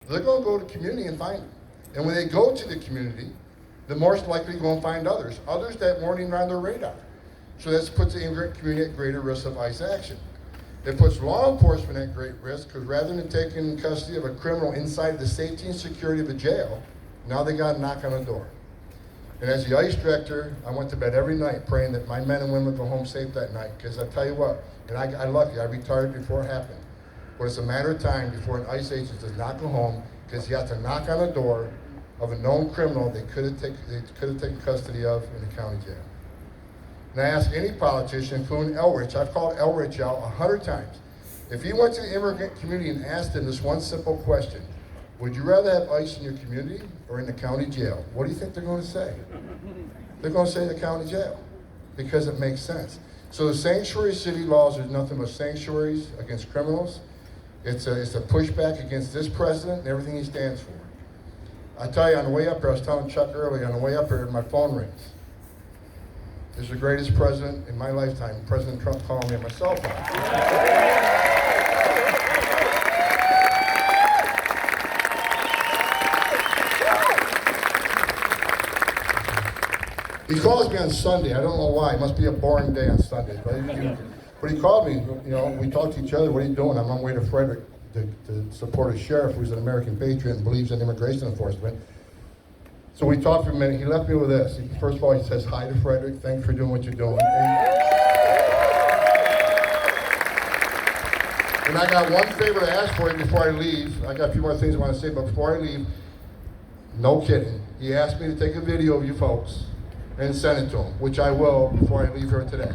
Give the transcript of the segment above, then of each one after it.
they're going to go to the community and find them. And when they go to the community, they're most likely going to find others that weren't even on their radar. So that puts the immigrant community at greater risk of ICE action. It puts law enforcement at great risk because rather than taking custody of a criminal inside the safety and security of a jail, now they got to knock on the door. And as the ICE director, I went to bed every night praying that my men and women go home safe that night. Because I tell you what, and I lucky, I retired before it happened. But it's a matter of time before an ICE agent does not go home because he has to knock on the door of a known criminal they could have taken custody of in the county jail. And I ask any politician, including Elrich, I've called Elrich out 100 times. If he went to the immigrant community and asked them this one simple question, would you rather have ICE in your community or in the county jail? What do you think they're going to say? They're going to say the county jail because it makes sense. So the sanctuary city laws are nothing but sanctuaries against criminals. It's a pushback against this president and everything he stands for. I tell you, on the way up here, I was telling Chuck earlier, on the way up here, my phone rings. This is the greatest president in my lifetime, President Trump calling me on my cell phone. He calls me on Sunday. I don't know why. It must be a boring day on Sundays. But he called me. You know, we talked to each other. What are you doing? I'm on my way to Frederick to support a sheriff who's an American patriot and believes in immigration enforcement. So we talked for a minute. He left me with this. First of all, he says, hi to Frederick. Thanks for doing what you're doing. And I got one favor to ask for you before I leave. I got a few more things I want to say, but before I leave, no kidding. He asked me to take a video of you folks and send it to him, which I will before I leave here today.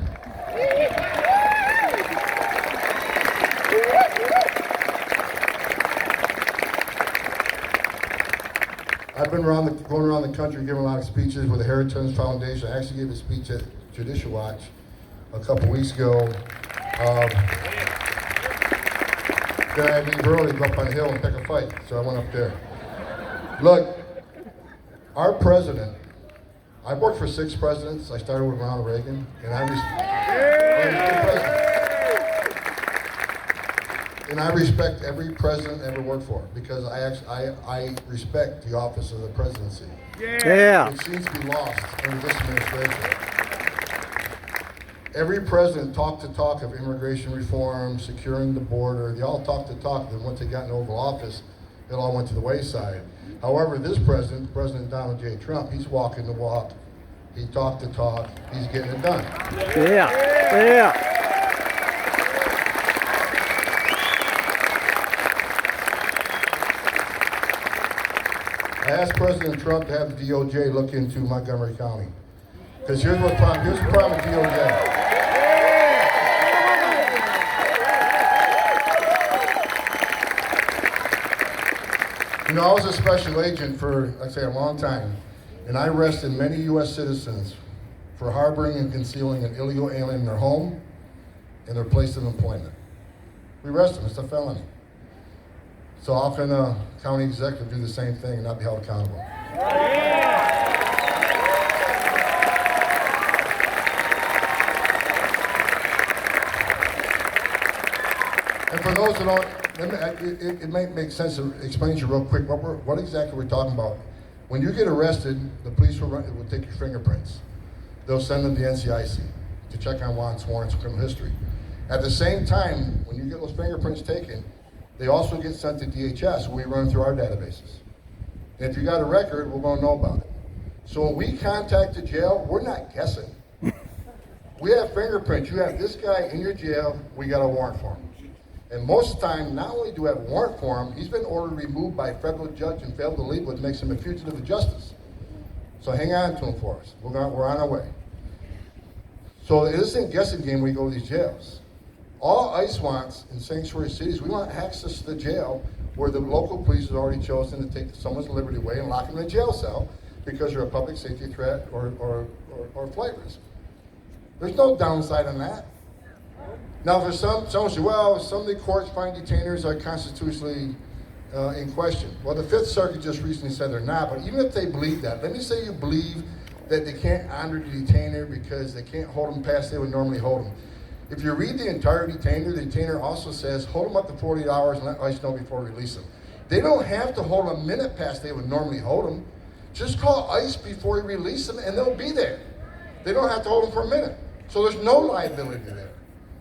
I've been going around the country giving a lot of speeches with the Heritage Foundation. I actually gave a speech at Judicial Watch a couple weeks ago. Then I leave early, go up on the hill and pick a fight, so I went up there. Look, our president, I worked for 6 presidents. I started with Ronald Reagan, and I respect every president I ever worked for because I respect the office of the presidency. Yeah. It seems to be lost under this administration. Every president talked the talk of immigration reform, securing the border. They all talked the talk. Then once they got in Oval Office, it all went to the wayside. However, this president, President Donald J. Trump, he's walking the walk. He talked the talk. He's getting it done. Yeah. Yeah. I asked President Trump to have the DOJ look into Montgomery County. Because here's the problem with DOJ. You know, I was a special agent for, I'd say, a long time, and I arrested many U.S. citizens for harboring and concealing an illegal alien in their home and their place of employment. We arrest them, it's a felony. So how can a county executive do the same thing and not be held accountable? And for those that don't, it might make sense to explain to you real quick what exactly we're talking about. When you get arrested, the police will take your fingerprints. They'll send them to the NCIC to check on wants, warrants, criminal history. At the same time, when you get those fingerprints taken, they also get sent to DHS, where we run through our databases. And if you got a record, we're going to know about it. So when we contact the jail, we're not guessing. We have fingerprints. You have this guy in your jail, we got a warrant for him. And most of the time, not only do we have a warrant for him, he's been ordered removed by a federal judge and failed to leave, which makes him a fugitive of justice. So hang on to him for us. We're on our way. So it isn't a guessing game when we go to these jails. All ICE wants in sanctuary cities, we want access to the jail where the local police has already chosen to take someone's liberty away and lock them in a jail cell because you're a public safety threat or flight risk. There's no downside on that. Now, for someone say, well, some of the courts find detainers are constitutionally in question. Well, the Fifth Circuit just recently said they're not, but even if they believe that, let me say you believe that they can't honor the detainer because they can't hold them past they would normally hold them. If you read the entire detainer, the detainer also says, hold them up to 48 hours and let ICE know before we release them. They don't have to hold a minute past they would normally hold them. Just call ICE before you release them and they'll be there. They don't have to hold them for a minute. So there's no liability there.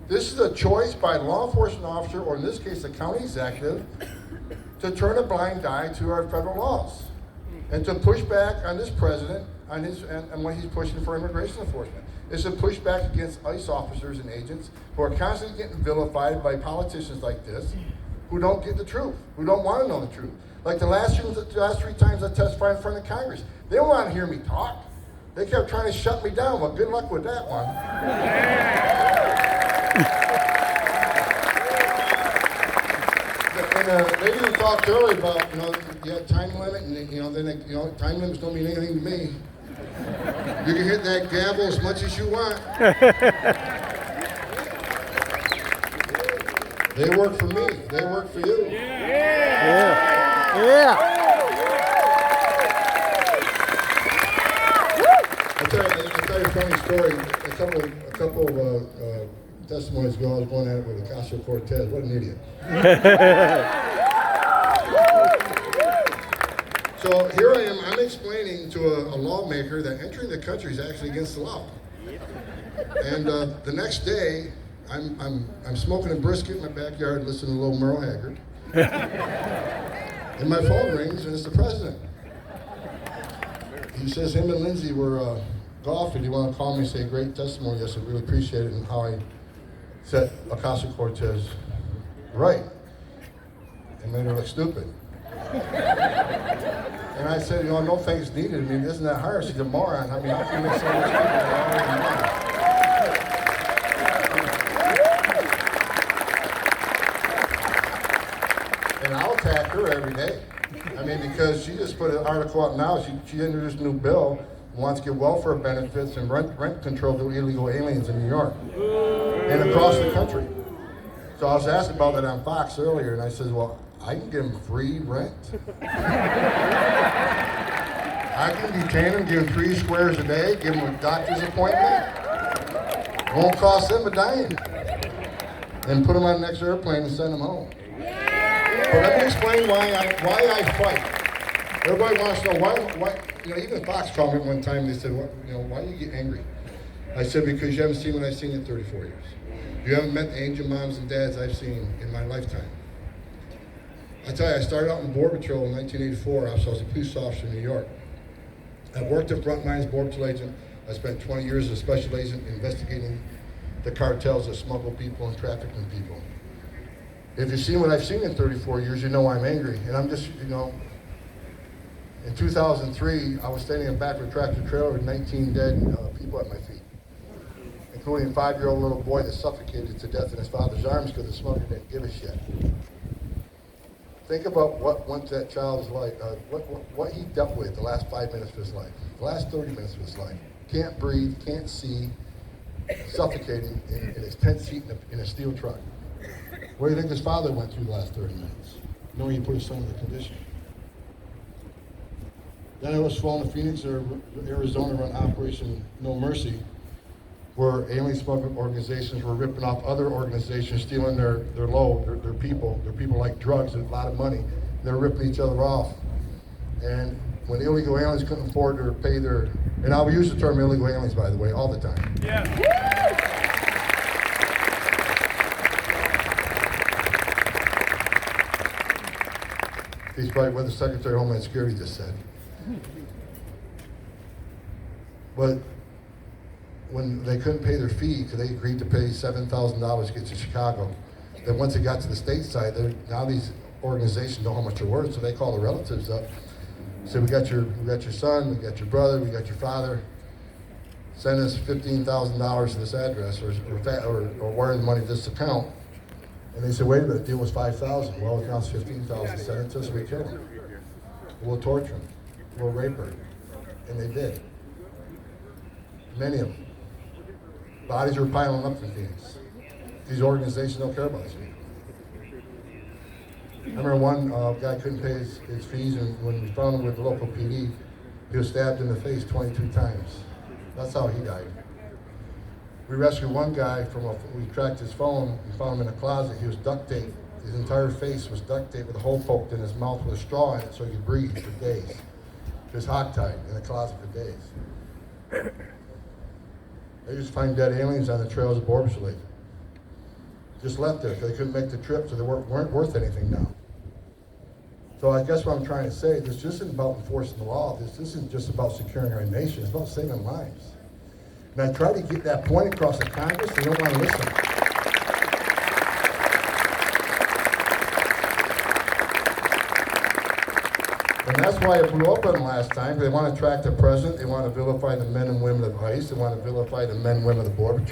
This is a choice by a law enforcement officer, or in this case, the county executive, to turn a blind eye to our federal laws and to push back on this president on and what he's pushing for immigration enforcement. It's a push back against ICE officers and agents who are constantly getting vilified by politicians like this, who don't get the truth, who don't want to know the truth. Like the last 3 times I testified in front of Congress, they don't want to hear me talk. They kept trying to shut me down. Well, good luck with that one. And the lady who talked earlier about, you had time limit, and time limits don't mean anything to me. You can hit that gavel as much as you want. They work for me. They work for you. Yeah. Yeah. I'll tell you a funny story. A couple of testimonies ago, I was going at it with Ocasio-Cortez. What an idiot. So here I am. I'm explaining to a lawmaker that entering the country is actually against the law. And the next day, I'm smoking a brisket in my backyard, listening to little Merle Haggard. And my phone rings, and it's the president. He says, him and Lindsay were golfing. Do you want to call me and say, great testimony? I said, really appreciate it, and how I set Ocasio-Cortez right. And made her look stupid. And I said, no thanks needed. I mean, isn't that hard? She's a moron. I mean, how can you make so much people that already know? And I'll attack her every day. I mean, because she just put an article up now. She introduced a new bill, wants to give welfare benefits and rent control to illegal aliens in New York and across the country. So I was asked about that on Fox earlier, and I said, well, I can give them free rent. I can detain them, give them 3 squares a day, give them a doctor's appointment. Won't cost them a dime. And put them on the next airplane and send them home. But let me explain why I fight. Everybody wants to know why. Even Fox called me one time. They said, why do you get angry? I said, because you haven't seen what I've seen in 34 years. You haven't met the angel moms and dads I've seen in my lifetime. I tell you, I started out in Border Patrol in 1984. I was a police officer in New York. I worked at front lines Border Patrol agent. I spent 20 years as a special agent investigating the cartels that smuggle people and trafficking people. If you've seen what I've seen in 34 years, you know I'm angry. And I'm just, in 2003, I was standing in the back of a tractor trailer with 19 dead people at my feet, including a 5-year-old little boy that suffocated to death in his father's arms because the smuggler didn't give a shit. Think about what went to that child's life, what he dealt with the last 5 minutes of his life, the last 30 minutes of his life. Can't breathe, can't see, suffocating in his tent seat in a steel truck. What do you think his father went through the last 30 minutes? Knowing he put his son in the condition. Then I was flown to Phoenix, Arizona, run Operation No Mercy, where alien smuggling organizations were ripping off other organizations, stealing their load, their people like drugs and a lot of money. They're ripping each other off. And when illegal aliens couldn't afford to pay their, and I'll use the term illegal aliens, by the way, all the time. Yeah. He's probably what the Secretary of Homeland Security just said. But when they couldn't pay their fee, because they agreed to pay $7,000 to get to Chicago, then once it got to the state side, now these organizations know how much they're worth, so they call the relatives up. Say, we got your son, we got your brother, we got your father. Send us $15,000 to this address, or wire the money to this account. And they said, wait a minute, the deal was $5,000. Well, it counts $15,000. Send it to us, we kill him. We'll torture him. We'll rape her. And they did. Many of them. Bodies were piling up in Phoenix. These organizations don't care about these people. I remember one guy couldn't pay his fees, and when we found him with the local PD, he was stabbed in the face 22 times. That's how he died. We rescued one guy we tracked his phone, we found him in a closet. He was duct taped His entire face was duct taped with a hole poked in his mouth with a straw in it so he could breathe for days. He was hogtied in a closet for days. They used to find dead aliens on the trails of Border Lake. Just left there because they couldn't make the trip, so they weren't worth anything now. So I guess what I'm trying to say, this isn't about enforcing the law. This isn't just about securing our nation. It's about saving lives. And I try to get that point across to Congress. They don't want to listen. And that's why it blew up on them last time. They want to track the president. They want to vilify the men and women of ICE. They want to vilify the men and women of the Border Patrol.